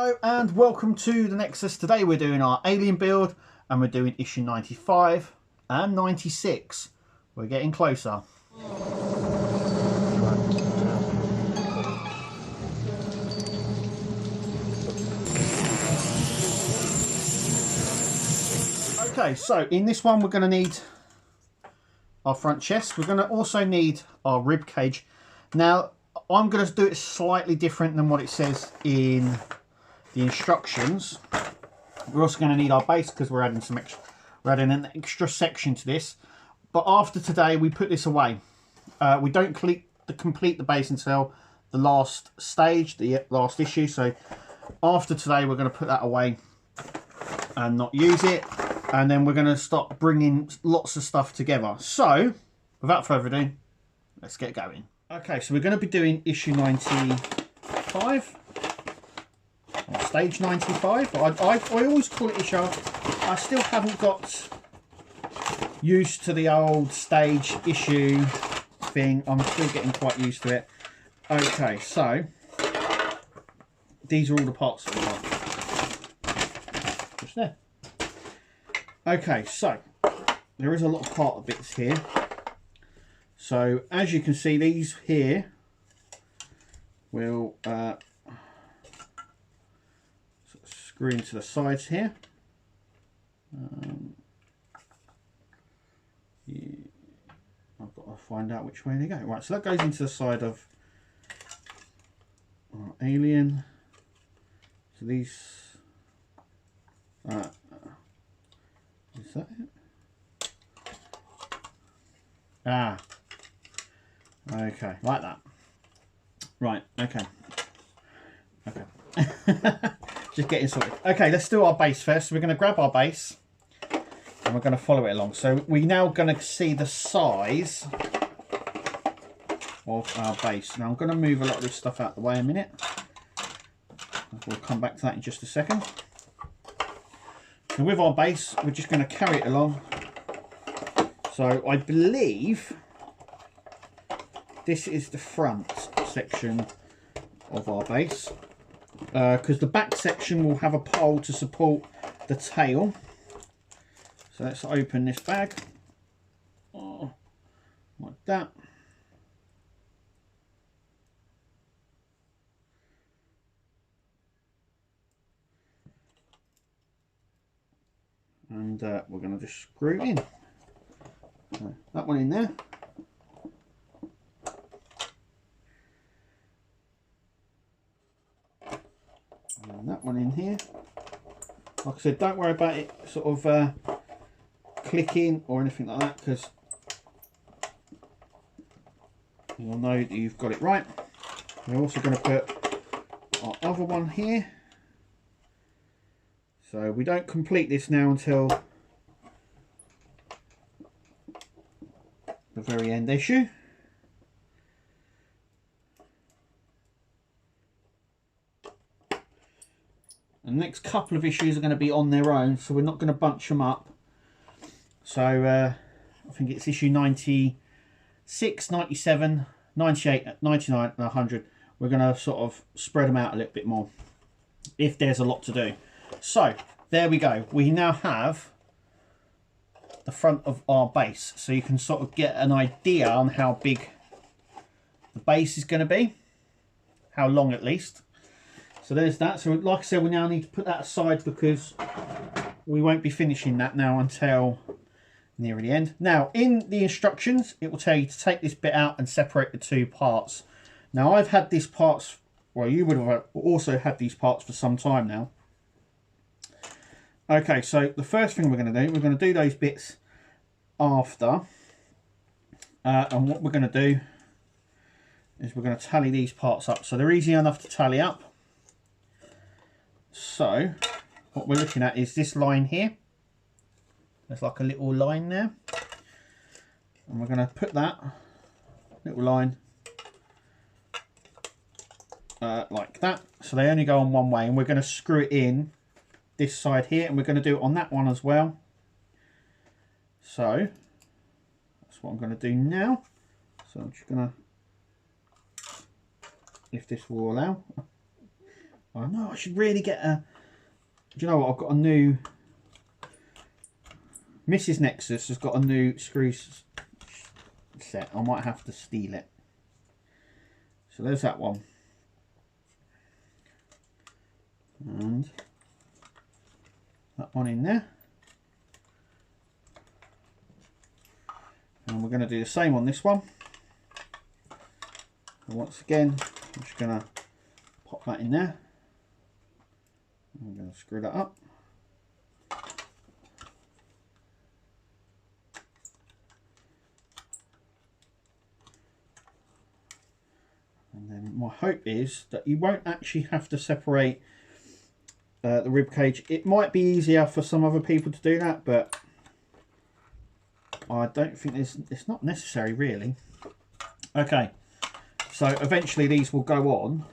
Hello and welcome to the Nexus. Today we're doing our Alien build and we're doing issue 95 and 96. We're getting closer. Okay, so in this one we're going to need our front chest. We're going to also need our rib cage. Now I'm going to do it slightly different than what it says in the instructions. We're also going to need our base because we're adding an extra section to this. But after today, we put this away. We don't complete the base until the last stage, the last issue. So after today, we're going to put that away and not use it. And then we're going to start bringing lots of stuff together. So without further ado, let's get going. Okay, so we're going to be doing issue 95. Stage 95. I always call it issue. I still haven't got used to the old stage issue thing. I'm still getting quite used to it. Okay, so these are all the parts that we got. Just there. Okay, so there is a lot of part bits here. So as you can see, these here will screw into the sides here. Yeah, I've got to find out which way they go. Right, so that goes into the side of our alien. So these, is that it? Ah, okay, like that. Right, okay. Just getting sorted. Okay, let's do our base first. We're going to grab our base and we're going to follow it along. So we're now going to see the size of our base. Now I'm going to move a lot of this stuff out of the way a minute. We'll come back to that in just a second. So with our base, we're just going to carry it along. So I believe this is the front section of our base. Because the back section will have a pole to support the tail. So let's open this bag. Oh, like that. And we're going to just screw it in. So that one in there. And that one in here. Like I said, don't worry about it sort of clicking or anything like that, because you'll know that you've got it right. We're also going to put our other one here. So we don't complete this now until the very end issue. The next couple of issues are going to be on their own, so we're not going to bunch them up. So I think it's issue 96, 97, 98, 99 and 100. We're going to sort of spread them out a little bit more if there's a lot to do. So there we go. We now have the front of our base, so you can sort of get an idea on how big the base is going to be, how long at least. So there's that. So like I said, we now need to put that aside because we won't be finishing that now until near the end. Now in the instructions it will tell you to take this bit out and separate the two parts. Now I've had these parts, well, you would have also had these parts for some time now. Okay, so the first thing we're going to do those bits after. And what we're going to do is we're going to tally these parts up. So they're easy enough to tally up. So what we're looking at is this line here. There's like a little line there. And we're going to put that little line like that. So they only go on one way. And we're going to screw it in this side here. And we're going to do it on that one as well. So that's what I'm going to do now. So I'm just going to, if this will allow, I know I should really get a... Do you know what? I've got a new... Mrs. Nexus has got a new screw set. I might have to steal it. So there's that one. And that one in there. And we're going to do the same on this one. And once again, I'm just going to pop that in there. I'm going to screw that up. And then my hope is that you won't actually have to separate the rib cage. It might be easier for some other people to do that, but I don't think it's not necessary really. Okay, so eventually these will go on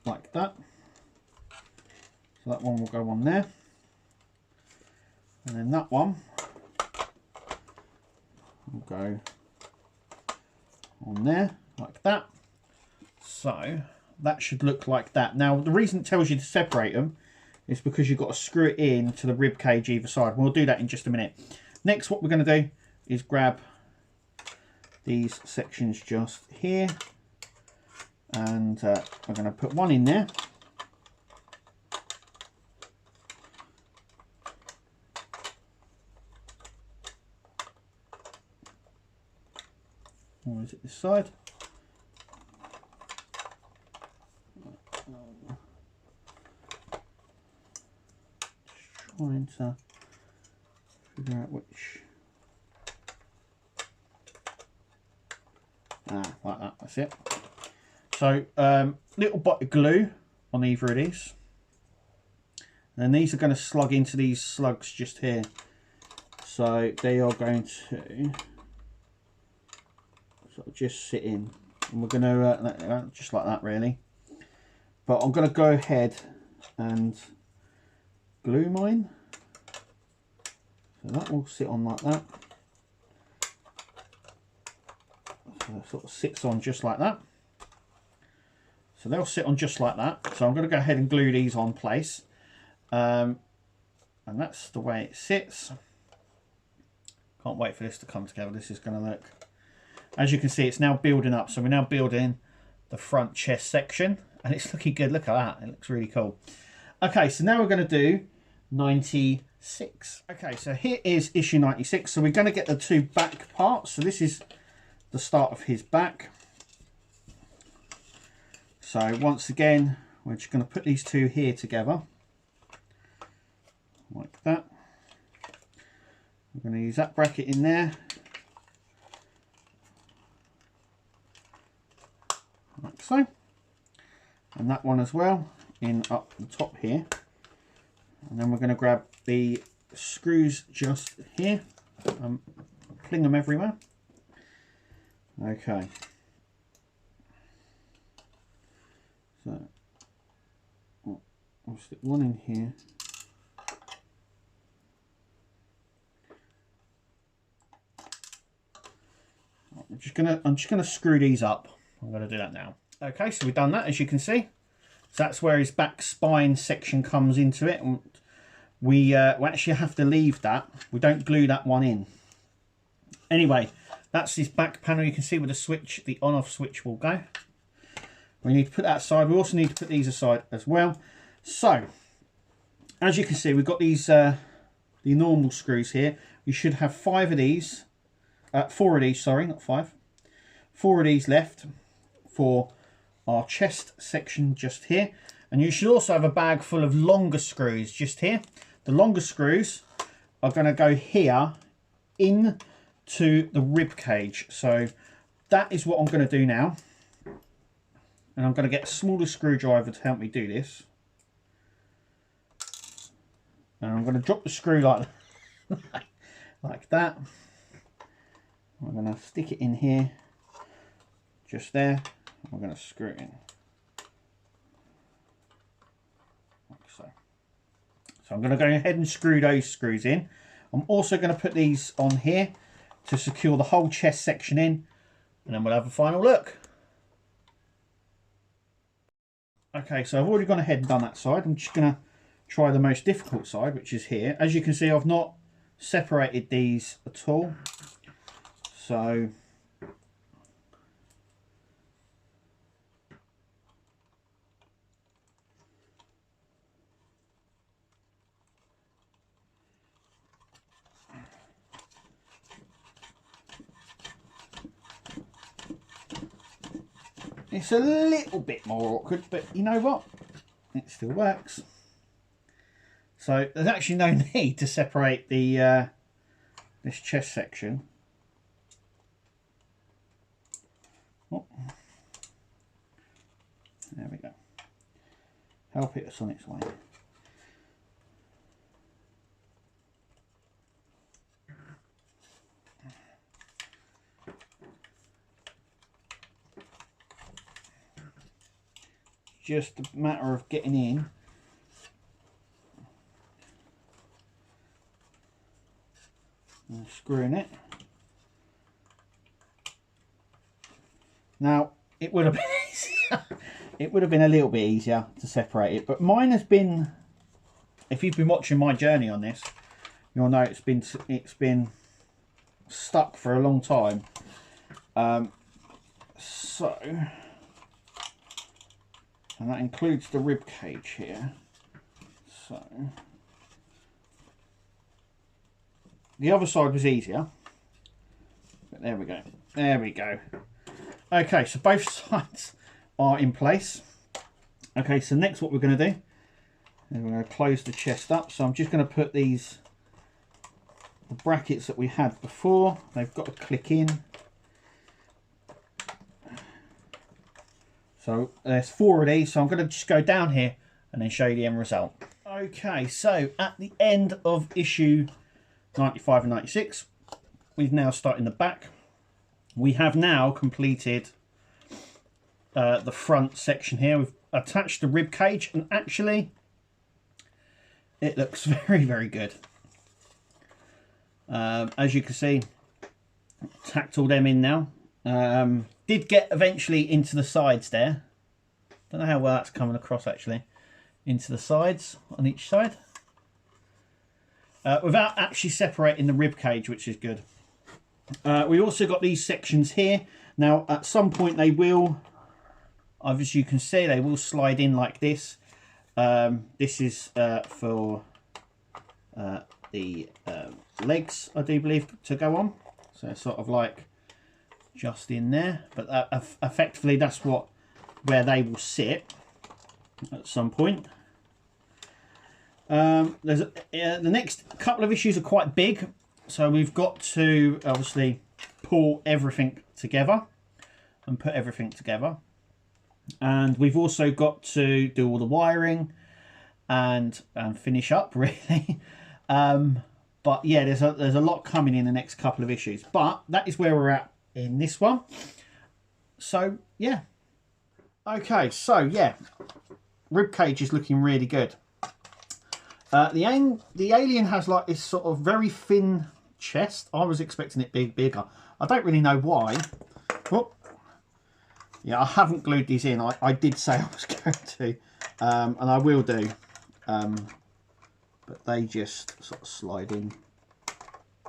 like that. So that one will go on there, and then that one will go on there like that. So that should look like that. Now the reason it tells you to separate them is because you've got to screw it in to the rib cage either side. We'll do that in just a minute. Next, what we're going to do is grab these sections just here, and we're going to put one in there. Or is it this side? Trying to figure out which. Like that, that's it. So little bit of glue on either of these, and these are going to slug into these slugs just here, so they are going to sort of just sit in, and we're going to just like that really. But I'm going to go ahead and glue mine, so that will sit on like that. So it sort of sits on just like that. So they'll sit on just like that. So I'm going to go ahead and glue these on place, and that's the way it sits. Can't wait for this to come together. This is going to look, as you can see, it's now building up. So we're now building the front chest section, and it's looking good. Look at that, it looks really cool. Okay, so now we're going to do 96. Okay, so here is issue 96. So we're going to get the two back parts. So this is the start of his back. So once again, we're just going to put these two here together like that. We're going to use that bracket in there, like so, and that one as well in up the top here. And then we're going to grab the screws just here and cling them everywhere. Okay, so I'll stick one in here. I'm just gonna screw these up. I'm gonna do that now. Okay, so we've done that, as you can see. So that's where his back spine section comes into it, and we actually have to leave that. We don't glue that one in. Anyway, that's his back panel. You can see where the switch, the on-off switch, will go. We need to put that aside. We also need to put these aside as well. So, as you can see, we've got these the normal screws here. You should have 4 of these, sorry, not 5. 4 of these left for our chest section just here. And you should also have a bag full of longer screws just here. The longer screws are going to go here in to the rib cage. So that is what I'm going to do now, and I'm going to get a smaller screwdriver to help me do this, and I'm going to drop the screw like like that. I'm going to stick it in here just there. I'm going to screw it in like so. So I'm going to go ahead and screw those screws in. I'm also going to put these on here to secure the whole chest section in, and then we'll have a final look. Okay, so I've already gone ahead and done that side. I'm just going to try the most difficult side, which is here. As you can see, I've not separated these at all. So it's a little bit more awkward, but you know what? It still works. So there's actually no need to separate the this chest section. Oh. There we go. Help it on its way. Just a matter of getting in. And screwing it. Now, it would have been easier. It would have been a little bit easier to separate it, but mine has been, if you've been watching my journey on this, you'll know it's been stuck for a long time. And that includes the rib cage here. So the other side was easier, but there we go. There we go. Okay, so both sides are in place. Okay, so next what we're going to do is we're going to close the chest up. So I'm just going to put the brackets that we had before. They've got to click in. So there's 4 of these, so I'm going to just go down here and then show you the end result. Okay, so at the end of issue 95 and 96, we've now started in the back. We have now completed the front section here. We've attached the rib cage, and actually it looks very, very good. As you can see, tacked all them in now. Did get eventually into the sides there. Don't know how well that's coming across actually. Into the sides on each side. Without actually separating the rib cage, which is good. We also got these sections here. Now at some point they will, as you can see, they will slide in like this. This is for the legs, I do believe, to go on. So it's sort of like just in there, but effectively that's where they will sit at some point. There's the next couple of issues are quite big, so we've got to obviously pull everything together and put everything together, and we've also got to do all the wiring and finish up really. But yeah, there's a lot coming in the next couple of issues, but that is where we're at in this one. So yeah, okay, so yeah, rib cage is looking really good. The alien has like this sort of very thin chest. I was expecting it bigger. I don't really know why. Oh, yeah, I haven't glued these in. I did say I was going to, and I will do, but they just sort of slide in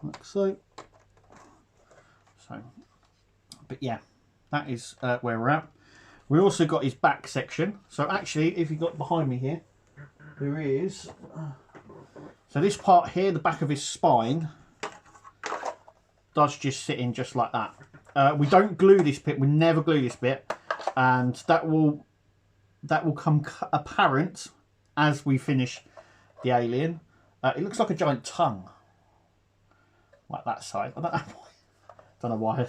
like so. But yeah, that is where we're at. We also got his back section. So actually, if you got behind me here, there is. So this part here, the back of his spine, does just sit in just like that. We don't glue this bit. We never glue this bit, and that will come apparent as we finish the alien. It looks like a giant tongue, like that side. I don't know why.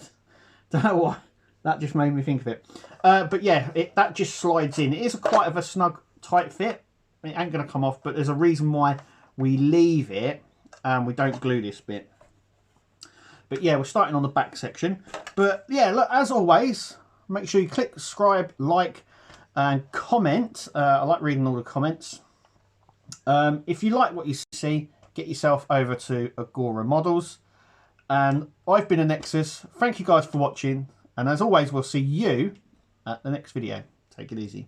Don't know why. That just made me think of it. But yeah, that just slides in. It is quite of a snug, tight fit. It ain't going to come off, but there's a reason why we leave it and we don't glue this bit. But yeah, we're starting on the back section. But yeah, look, as always, make sure you click subscribe, like, and comment. I like reading all the comments. If you like what you see, get yourself over to Agora Models. And I've been a Nexus. Thank you guys for watching. And as always, we'll see you at the next video. Take it easy.